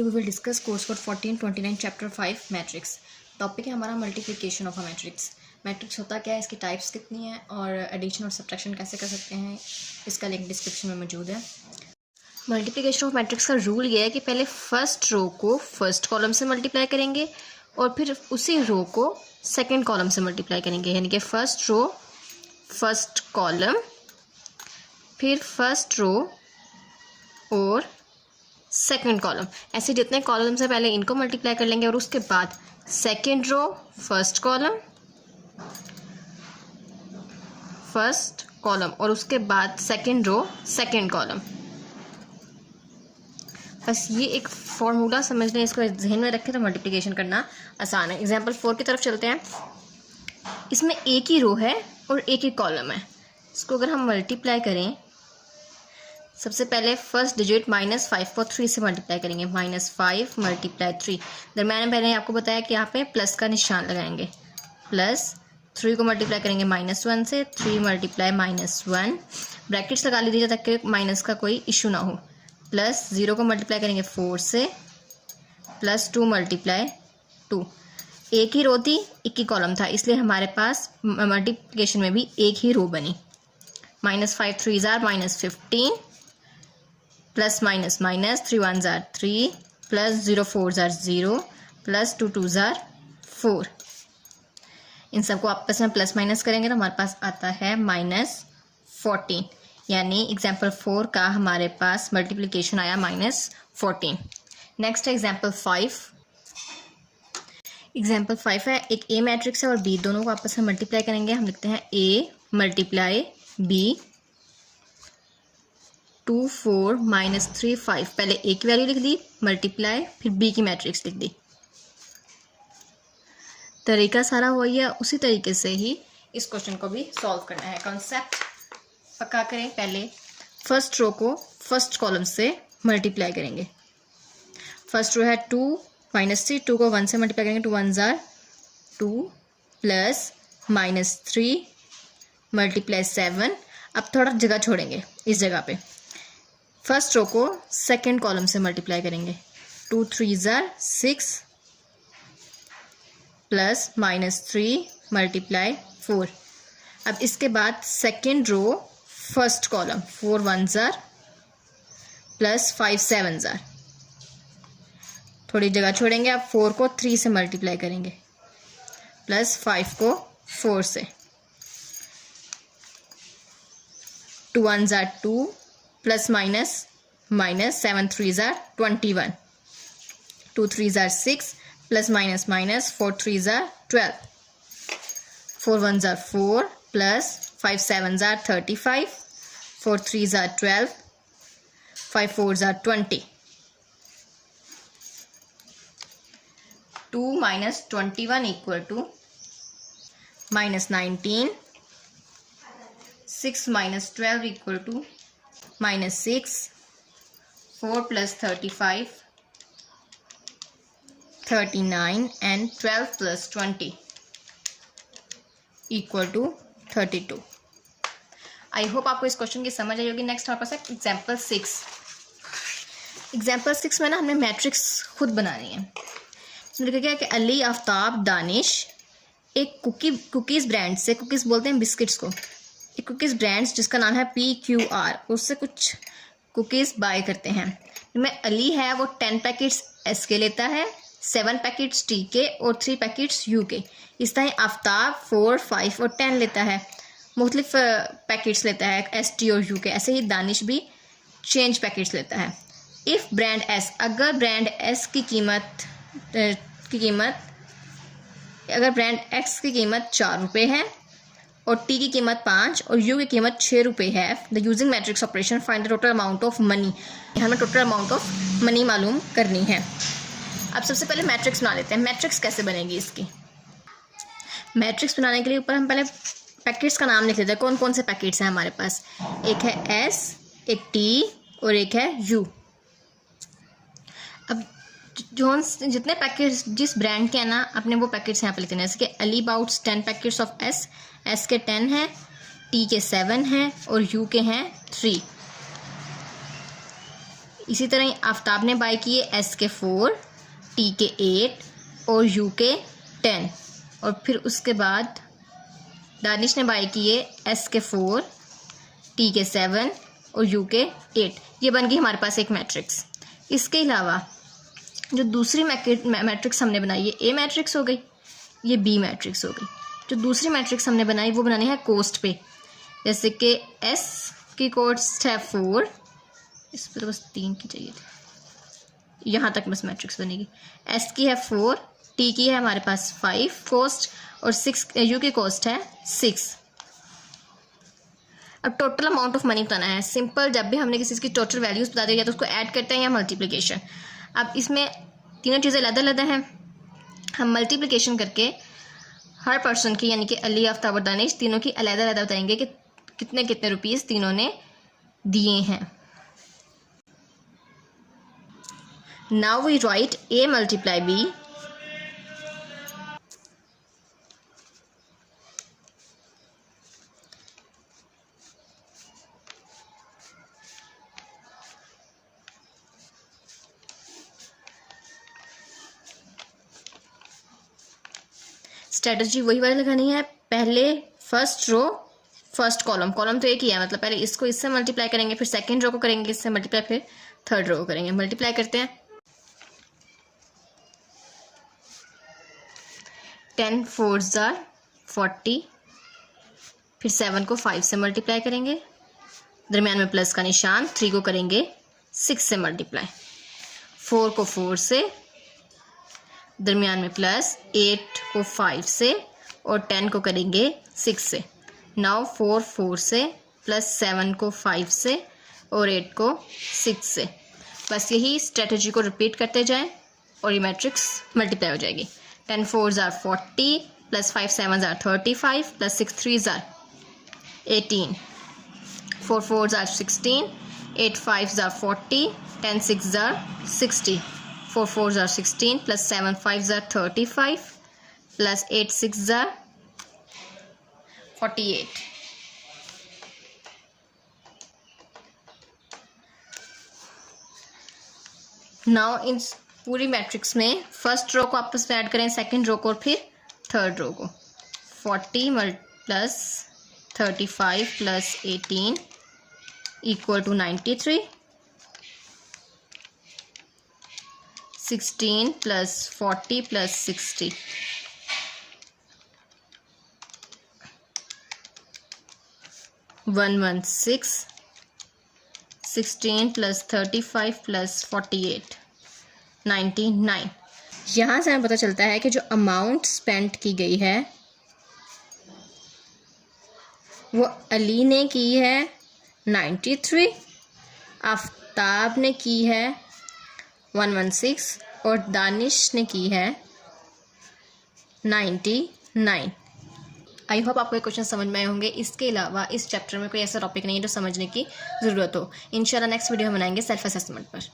we will discuss course code 1429 chapter 5 matrix. Topic है हमारा multiplication of a matrix. Matrix होता क्या है, इसकी टाइप्स कितनी हैं और एडिशन और सब्ट्रैक्शन कैसे कर सकते हैं, इसका लिंक डिस्क्रिप्शन में मौजूद है। मल्टीप्लिकेशन ऑफ मैट्रिक्स का रूल ये है कि पहले फर्स्ट रो को फर्स्ट कॉलम से मल्टीप्लाई करेंगे और फिर उसी रो को सेकेंड कॉलम से मल्टीप्लाई करेंगे, यानी कि फर्स्ट रो फर्स्ट कॉलम, फिर फर्स्ट रो और सेकेंड कॉलम, ऐसे जितने कॉलम से पहले इनको मल्टीप्लाई कर लेंगे और उसके बाद सेकेंड रो फर्स्ट कॉलम और उसके बाद सेकेंड रो सेकेंड कॉलम। बस ये एक फॉर्मूला समझ लें, इसको जहन में रखें तो मल्टीप्लिकेशन करना आसान है। एग्जाम्पल 4 की तरफ चलते हैं। इसमें एक ही रो है और एक ही कॉलम है। इसको अगर हम मल्टीप्लाई करें, सबसे पहले फर्स्ट डिजिट -5 को 3 से मल्टीप्लाई करेंगे। -5 × 3। दरम्यान में मैंने आपको बताया कि यहाँ पे प्लस का निशान लगाएंगे। प्लस 3 को मल्टीप्लाई करेंगे -1 से, 3 × -1 ब्रैकेट्स लगा लीजिए ताकि माइनस का कोई इशू ना हो। प्लस 0 को मल्टीप्लाई करेंगे 4 से, प्लस 2 × 2। एक ही रो थी, एक ही कॉलम था, इसलिए हमारे पास मल्टीप्लिकेशन में भी एक ही रो बनी। -5 3s are -15, plus minus minus 3 1s are 3, plus 0 4s are 0, plus 2 2s are 4। इन सबको आपस में प्लस माइनस करेंगे तो हमारे पास आता है -14, यानी एग्जाम्पल 4 का हमारे पास मल्टीप्लिकेशन आया -14। नेक्स्ट है एग्जाम्पल 5। एग्जाम्पल 5 है, एक ए मैट्रिक्स है और बी, दोनों को आपस में मल्टीप्लाई करेंगे। हम लिखते हैं ए × बी 2 4 -3 5। पहले ए की वैल्यू लिख दी, मल्टीप्लाई, फिर बी की मैट्रिक्स लिख दी। तरीका सारा वही है, उसी तरीके से ही इस क्वेश्चन को भी सॉल्व करना है। कॉन्सेप्ट पक्का करें, पहले फर्स्ट रो को फर्स्ट कॉलम से मल्टीप्लाई करेंगे। फर्स्ट रो है 2 -3, 2 को 1 से मल्टीप्लाई करेंगे, 2 1s are 2, प्लस -3 × 7। अब थोड़ा जगह छोड़ेंगे इस जगह पे। फर्स्ट रो को सेकेंड कॉलम से मल्टीप्लाई करेंगे। 2 3s are 6, प्लस -3 × 4। अब इसके बाद second row first column, 4 1s are plus 5 7s are। थोड़ी जगह छोड़ेंगे, अब 4 को 3 से मल्टीप्लाई करेंगे, प्लस 5 को 4 से। 2 1s are 2, plus minus 7 3s are 21, 2 3s are 6, plus minus 4 3s are 12, 4 1s are 4, plus 5 7s are 35, 4 3s are 12, 5 4s are 20। 2 - 21 = -19, 6 - 12 = -6, 4 + 35 39, and 12 + 20 = 32। I hope आपको इस क्वेश्चन की समझ आई होगी। नेक्स्ट हमारे पास है एग्जाम्पल 6। एग्जाम्पल 6 में ना हमने मैट्रिक्स खुद बनानी है। इसमें लिखा गया कि अली, आफ्ताब, दानिश एक कुकीज़ ब्रांड से, कुकीज़ बोलते हैं बिस्किट्स को, एक कुकीज़ ब्रांड्स जिसका नाम है PQR, उससे कुछ कुकीज़ बाय करते हैं। जिनमें अली है वो 10 पैकेट्स S के लेता है, 7 पैकेट्स T के और 3 पैकेट्स U के। इस तरह आफ्ताब 4 5 और 10 लेता है, मुख्तलिफ पैकेट्स लेता है S T और U के। ऐसे ही दानिश भी चेंज पैकेट्स लेता है। इफ़ ब्रांड S, अगर ब्रांड S की कीमत अगर ब्रांड X की कीमत 4 रुपये है और T की कीमत 5 और U की कीमत 6 रुपये है, the using matrix operation find the total amount of money. हमें टोटल अमाउंट ऑफ मनी मालूम करनी है। अब सबसे पहले मैट्रिक्स बना लेते हैं। मैट्रिक्स कैसे बनेगी इसकी? मैट्रिक्स बनाने के लिए ऊपर हम पहले पैकेट्स का नाम लिख लेते हैं। कौन कौन से पैकेट्स हैं हमारे पास? एक है S, एक T और एक है U। अब जितने पैकेट्स जिस ब्रांड के हैं ना, अपने वो पैकेट्स यहाँ पे लिखते हैं। जैसे कि Ali bouts 10 packets of S के 10 हैं, T के 7 हैं और U के हैं 3। इसी तरह ही आफ्ताब ने बाय किए एस के 4, टी के 8 और यू के 10। और फिर उसके बाद दानिश ने बाय किए एस के 4, टी के 7 और यू के 8। ये बन गई हमारे पास एक मैट्रिक्स। इसके अलावा जो दूसरी मैट्रिक्स हमने बनाई, ये ए मैट्रिक्स हो गई, ये बी मैट्रिक्स हो गई। जो दूसरी मैट्रिक्स हमने बनाई वो बनानी है कोस्ट पे। जैसे कि एस की कोस्ट है 4, इस पर तो बस 3 की चाहिए थी, यहाँ तक बस मैट्रिक्स बनेगी। एस की है 4, टी की है हमारे पास 5 कोस्ट और 6 यू की कोस्ट है 6। अब टोटल अमाउंट ऑफ मनी बताना है। सिंपल, जब भी हमने किसी चीज़ की टोटल वैल्यूज़ बता दी या तो उसको ऐड करते हैं या मल्टीप्लिकेशन। अब इसमें तीनों चीज़ें अलग-अलग हैं। हम मल्टीप्लिकेशन करके हर पर्सन की, यानी कि अली, आफ्ताब और दानिश, तीनों की अलग-अलग बताएंगे कि कितने कितने रुपीज़ तीनों ने दिए हैं। Now we write A multiply B. Strategy वही वाली लगानी है। पहले फर्स्ट रो फर्स्ट कॉलम तो एक ही है, मतलब पहले इसको इससे मल्टीप्लाई करेंगे, फिर सेकंड रो को करेंगे इससे मल्टीप्लाई, फिर थर्ड रो को करेंगे मल्टीप्लाई। करते हैं 10 4s are 40, फिर 7 को 5 से मल्टीप्लाई करेंगे, दरमियान में प्लस का निशान, 3 को करेंगे 6 से मल्टीप्लाई, 4 को 4 से, दरमियान में प्लस, 8 को 5 से और 10 को करेंगे 6 से। नाउ 4 4 से प्लस 7 को 5 से और 8 को 6 से। बस यही स्ट्रेटजी को रिपीट करते जाएं और ये मैट्रिक्स मल्टीप्लाई हो जाएगी। 10 4s are 40 plus 5 7s are 35 plus 6 3s are 18, 4 4s are 16, 8 5s are 40, 10 6s are 60, 4 4s are 16 plus 7 5s are 35 plus 8 6s are 48. Now in पूरी मैट्रिक्स में फर्स्ट रो को आपस में ऐड करें, सेकंड रो को और फिर थर्ड रो को। 40 plus 35 plus 18 equal to 93, 16 plus 40 plus 60, 116, 16 plus 35 plus 48, 99। यहाँ से हमें पता चलता है कि जो अमाउंट स्पेंड की गई है वो अली ने की है 93, आफ्ताब ने की है 116 और दानिश ने की है 99। आई होप आपको ये क्वेश्चन समझ में आए होंगे। इसके अलावा इस चैप्टर में कोई ऐसा टॉपिक नहीं है जो समझने की ज़रूरत हो। इंशाल्लाह नेक्स्ट वीडियो हम बनाएंगे सेल्फ असेसमेंट पर।